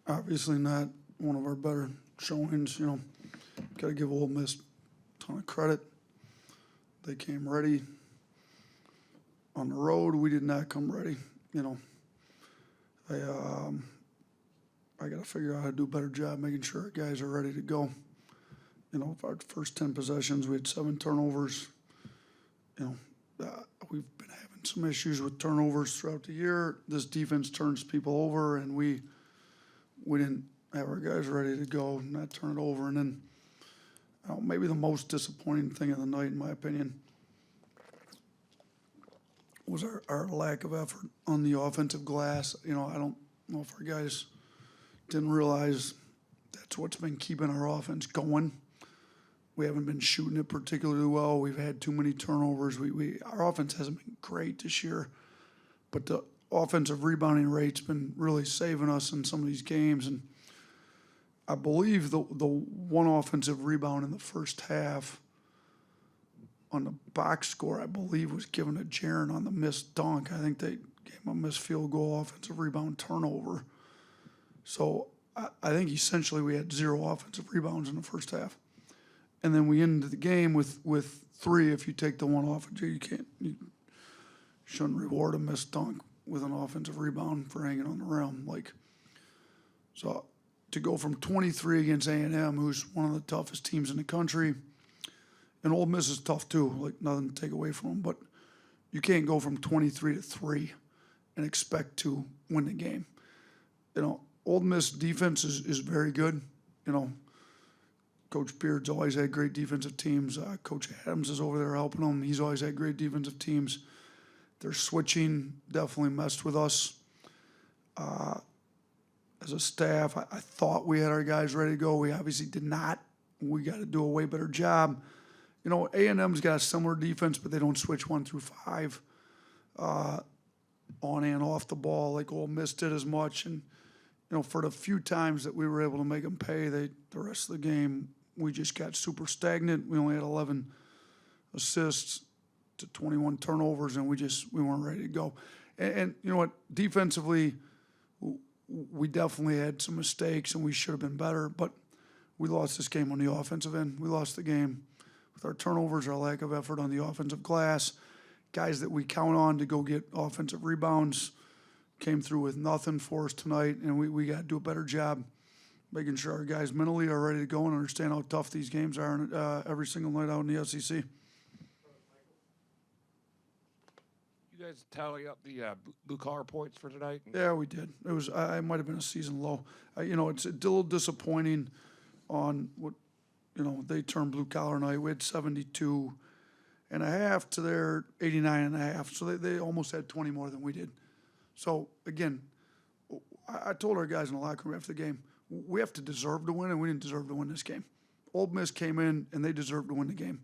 Obviously not one of our better showings, Got to give Ole Miss a ton of credit. They came ready. On the road, we did not come ready, I, I got to figure out how to do a better job making sure our guys are ready to go. Our first 10 possessions, we had 7 turnovers. We've been having some issues with turnovers throughout the year. This defense turns people over, and we didn't have our guys ready to go, not turn it over. And then maybe the most disappointing thing of the night, in my opinion, was our lack of effort on the offensive glass. I don't know if our guys didn't realize that's what's been keeping our offense going. We haven't been shooting it particularly well. We've had too many turnovers. Our offense hasn't been great this year, but the offensive rebounding rate's been really saving us in some of these games. And I believe the one offensive rebound in the first half on the box score, I believe, was given to Jaron on the missed dunk. I think they gave him a missed field goal, offensive rebound, turnover. So I think essentially we had 0 offensive rebounds in the first half. And then we ended the game with 3 if you take the one off. You shouldn't reward a missed dunk with an offensive rebound for hanging on the rim. So to go from 23 against A&M, who's one of the toughest teams in the country, and Ole Miss is tough too, nothing to take away from them, but you can't go from 23 to 3 and expect to win the game. Ole Miss defense is very good. Coach Beard's always had great defensive teams. Coach Adams is over there helping them. He's always had great defensive teams. Their switching definitely messed with us. As a staff, I thought we had our guys ready to go. We obviously did not. We got to do a way better job. A&M's got a similar defense, but they don't switch 1 through 5 on and off the ball like Ole Miss did as much. And, for the few times that we were able to make them pay, the rest of the game, we just got super stagnant. We only had 11 assists to 21 turnovers, and we weren't ready to go. And you know what? Defensively, we definitely had some mistakes, and we should have been better. But we lost this game on the offensive end. We lost the game with our turnovers, our lack of effort on the offensive glass. Guys that we count on to go get offensive rebounds came through with nothing for us tonight, and we got to do a better job making sure our guys mentally are ready to go and understand how tough these games are every single night out in the SEC. You guys tally up the blue collar points for tonight? Yeah, we did. It was I might have been a season low. It's a little disappointing on what they term blue collar night. We had 72.5 to their 89.5, so they almost had 20 more than we did. So again, I told our guys in the locker room after the game, we have to deserve to win, and we didn't deserve to win this game. Ole Miss came in, and they deserved to win the game.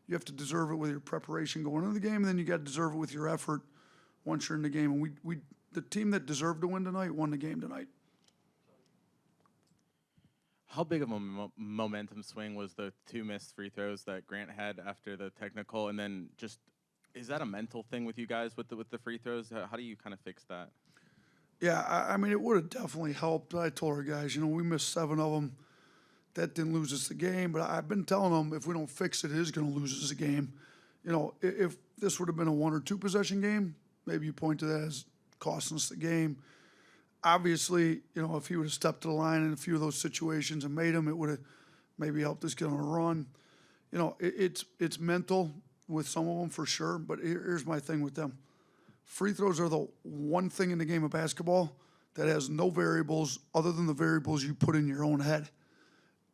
You have to deserve it with your preparation going into the game, and then you got to deserve it with your effort once you're in the game. And we the team that deserved to win tonight won the game tonight. How big of a momentum swing was the 2 missed free throws that Grant had after the technical? And then just, is that a mental thing with you guys with the free throws? How do you kind of fix that? Yeah, I mean, it would have definitely helped. I told our guys, we missed 7 of them. That didn't lose us the game, but I've been telling them if we don't fix it, it is going to lose us the game. If this would have been a 1 or 2 possession game, maybe you point to that as costing us the game. Obviously, if he would have stepped to the line in a few of those situations and made them, it would have maybe helped us get on a run. It's mental with some of them for sure, but here's my thing with them. Free throws are the one thing in the game of basketball that has no variables other than the variables you put in your own head.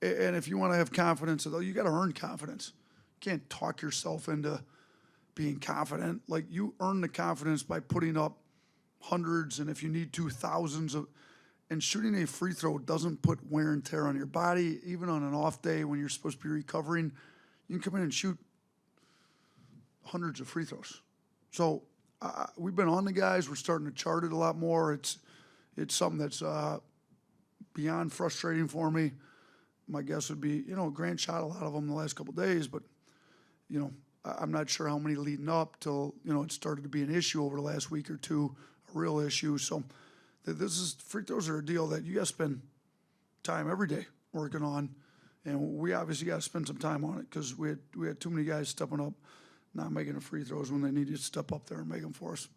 And if you want to have confidence, you got to earn confidence. You can't talk yourself into being confident. You earn the confidence by putting up hundreds, and if you need to, thousands of. And shooting a free throw doesn't put wear and tear on your body. Even on an off day when you're supposed to be recovering, you can come in and shoot hundreds of free throws. So we've been on the guys. We're starting to chart it a lot more. It's something that's beyond frustrating for me. My guess would be, Grant shot a lot of them the last couple of days, but, I'm not sure how many leading up till, it started to be an issue over the last week or two, a real issue. So free throws are a deal that you got to spend time every day working on, and we obviously got to spend some time on it because we had too many guys stepping up, not making the free throws when they needed to step up there and make them for us.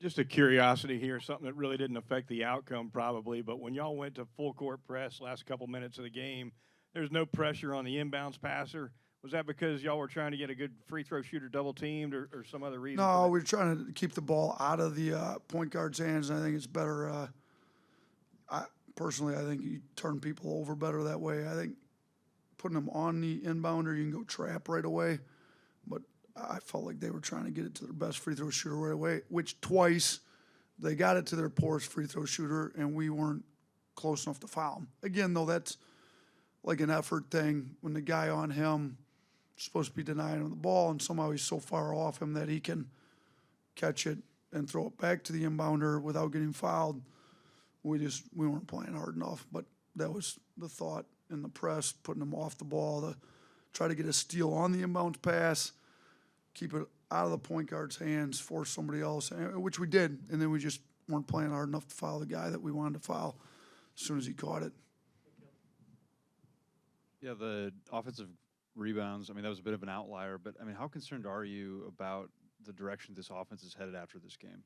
Just a curiosity here, something that really didn't affect the outcome probably, but when y'all went to full court press last couple minutes of the game, there's no pressure on the inbounds passer. Was that because y'all were trying to get a good free throw shooter double teamed or some other reason? No, we're trying to keep the ball out of the point guard's hands, and I think it's better. Personally, I think you turn people over better that way. I think putting them on the inbounder, you can go trap right away, but I felt like they were trying to get it to their best free throw shooter right away, which twice they got it to their poorest free throw shooter, and we weren't close enough to foul them. Again, though, that's like an effort thing. When the guy on him is supposed to be denying him the ball, and somehow he's so far off him that he can catch it and throw it back to the inbounder without getting fouled, we weren't playing hard enough. But that was the thought in the press, putting them off the ball to try to get a steal on the inbounds pass, keep it out of the point guard's hands, force somebody else, which we did, and then we just weren't playing hard enough to foul the guy that we wanted to foul as soon as he caught it. Yeah, the offensive rebounds, I mean, that was a bit of an outlier, but, I mean, how concerned are you about the direction this offense is headed after this game?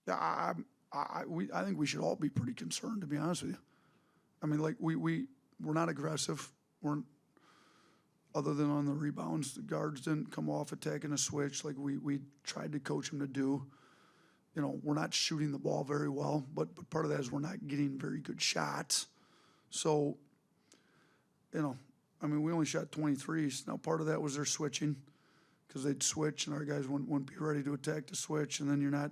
Yeah, I think we should all be pretty concerned, to be honest with you. I mean, like, we're not aggressive. Other than on the rebounds, the guards didn't come off attacking a switch like we tried to coach them to do. You know, we're not shooting the ball very well, but part of that is we're not getting very good shots. So, you know, I mean, we only shot 23s. Now, part of that was their switching because they'd switch and our guys wouldn't be ready to attack the switch, and then you're not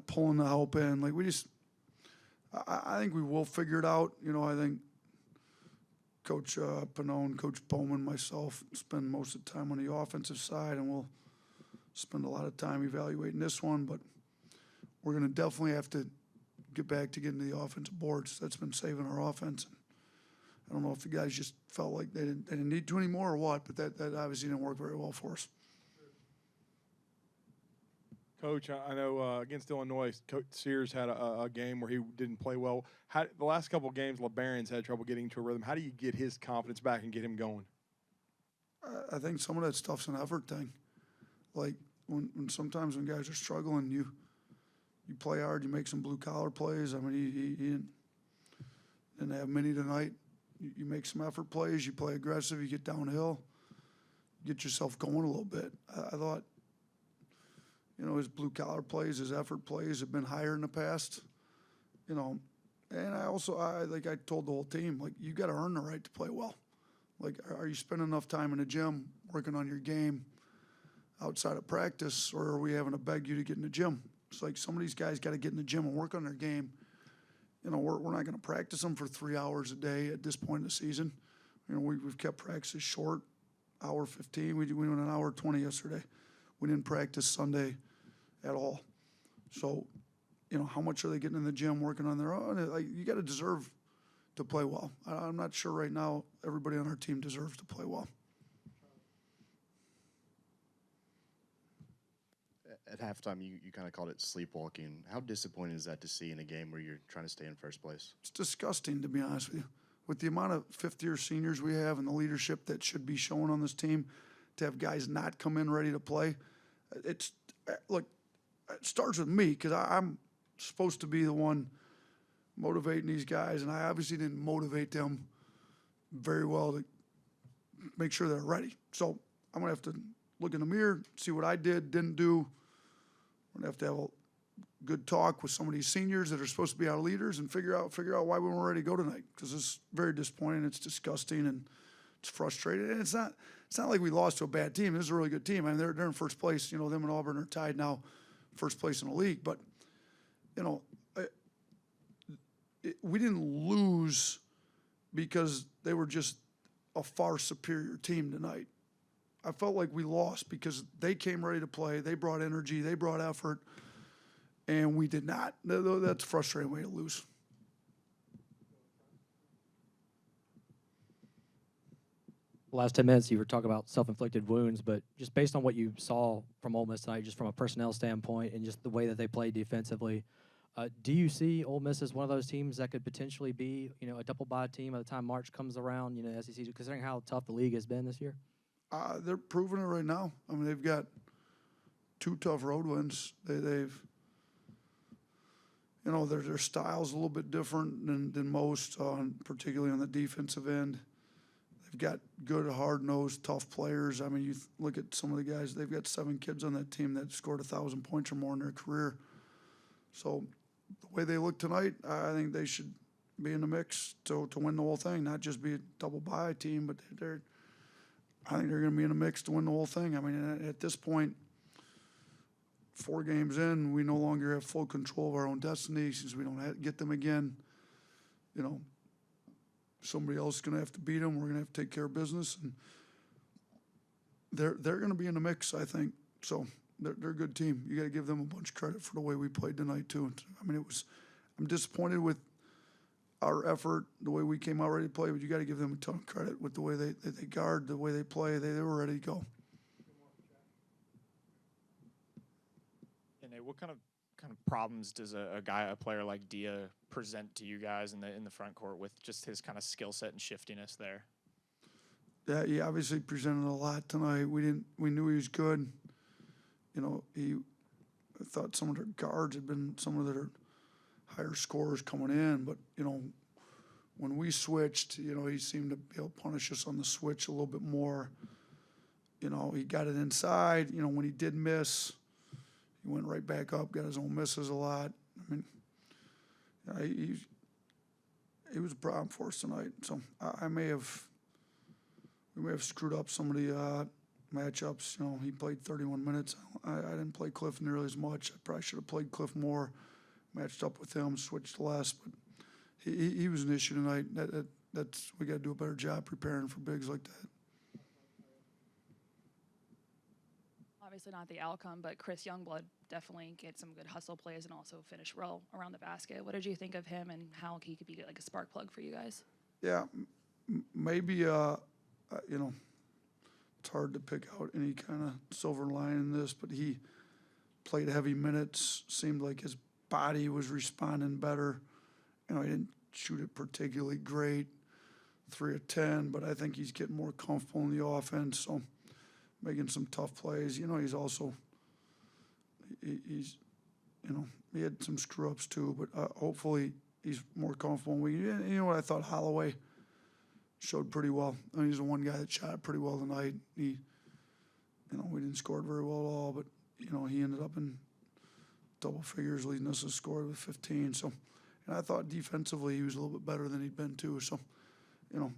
pulling the help in. Like, I think we will figure it out. You know, I think Coach Pannone, Coach Bowman, myself spend most of the time on the offensive side, and we'll spend a lot of time evaluating this one. But we're going to definitely have to get back to getting to the offensive boards. That's been saving our offense. I don't know if the guys just felt like they didn't need to anymore or what, but that obviously didn't work very well for us. Coach, I know against Illinois, Coach Sears had a game where he didn't play well. The last couple of games, LeBaron's had trouble getting to a rhythm. How do you get his confidence back and get him going? I think some of that stuff's an effort thing. Like when sometimes when guys are struggling, you play hard, you make some blue collar plays. I mean, he didn't have many tonight. You make some effort plays, you play aggressive, you get downhill, get yourself going a little bit. I thought, you know, his blue collar plays, his effort plays have been higher in the past, you know. And I told the whole team, like, you got to earn the right to play well. Like, are you spending enough time in the gym working on your game outside of practice, or are we having to beg you to get in the gym? It's like some of these guys got to get in the gym and work on their game. You know, we're not going to practice them for 3 hours a day at this point in the season. You know, we've kept practices short, hour 15. We went an hour 20 yesterday. We didn't practice Sunday at all. So, you know, how much are they getting in the gym working on their own? Like, you got to deserve to play well. I'm not sure right now everybody on our team deserves to play well. At halftime, you kind of called it sleepwalking. How disappointing is that to see in a game where you're trying to stay in first place? It's disgusting, to be honest with you. With the amount of fifth-year seniors we have and the leadership that should be shown on this team, to have guys not come in ready to play, it starts with me because I'm supposed to be the one motivating these guys, and I obviously didn't motivate them very well to make sure they're ready. So I'm going to have to look in the mirror, see what I didn't do. We're going to have a good talk with some of these seniors that are supposed to be our leaders and figure out why we weren't ready to go tonight, because it's very disappointing. It's disgusting and it's frustrating. And it's not like we lost to a bad team. This is a really good team. I mean, they're in first place. You know, them and Auburn are tied now, first place in the league. But, you know, we didn't lose because they were just a far superior team tonight. I felt like we lost because they came ready to play. They brought energy. They brought effort. And we did not. That's a frustrating way to lose. last 10 minutes, you were talking about self-inflicted wounds, but just based on what you saw from Ole Miss tonight, just from a personnel standpoint and just the way that they played defensively, do you see Ole Miss as one of those teams that could potentially be, a double-bye team by the time March comes around, SEC, considering how tough the league has been this year? They're proving it right now. I mean, they've got 2 tough road wins. They've their style's a little bit different than most, particularly on the defensive end. They've got good, hard-nosed, tough players. I mean, you look at some of the guys, they've got 7 kids on that team that scored 1,000 points or more in their career. So the way they look tonight, I think they should be in the mix to win the whole thing, not just be a double-bye team, but I think they're going to be in the mix to win the whole thing. I mean, at this point, 4 games in, we no longer have full control of our own destiny since we don't get them again. Somebody else is going to have to beat them. We're going to have to take care of business, and they're going to be in the mix, I think. So they're a good team. You got to give them a bunch of credit for the way we played tonight too. I mean, I'm disappointed with our effort, the way we came out ready to play, but you got to give them a ton of credit with the way they guard, the way they play. They were ready to go. And what kind of problems does a player like Dia present to you guys in the front court with just his kind of skill set and shiftiness there? Yeah, he obviously presented a lot tonight. We knew he was good. I thought some of their guards had been some of their higher scorers coming in, but when we switched, he seemed to be able to punish us on the switch a little bit more. He got it inside. When he did miss, he went right back up, got his own misses a lot. I mean, he was a problem for us tonight. So we may have screwed up some of the matchups. He played 31 minutes. I didn't play Cliff nearly as much. I probably should have played Cliff more, matched up with him, switched less. But he was an issue tonight. That's we got to do a better job preparing for bigs like that. Obviously not the outcome, but Chris Youngblood definitely get some good hustle plays and also finish well around the basket. What did you think of him and how he could be like a spark plug for you guys? Yeah, maybe it's hard to pick out any kind of silver line in this, but he played heavy minutes. Seemed like his body was responding better. He didn't shoot it particularly great, 3 of 10, but I think he's getting more comfortable in the offense. So making some tough plays. He's also he had some screw ups too, but hopefully he's more comfortable. I thought Holloway showed pretty well. I mean, he's the one guy that shot pretty well tonight. We didn't score it very well at all, but he ended up in double figures, leading us to score with 15. So, and I thought defensively he was a little bit better than he'd been too. So,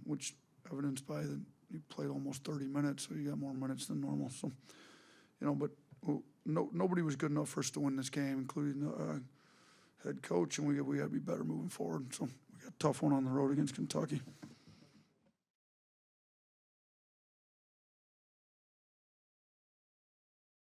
which evidenced by that he played almost 30 minutes, so he got more minutes than normal. So, but nobody was good enough for us to win this game, including the head coach, and we got to be better moving forward. So we got a tough one on the road against Kentucky.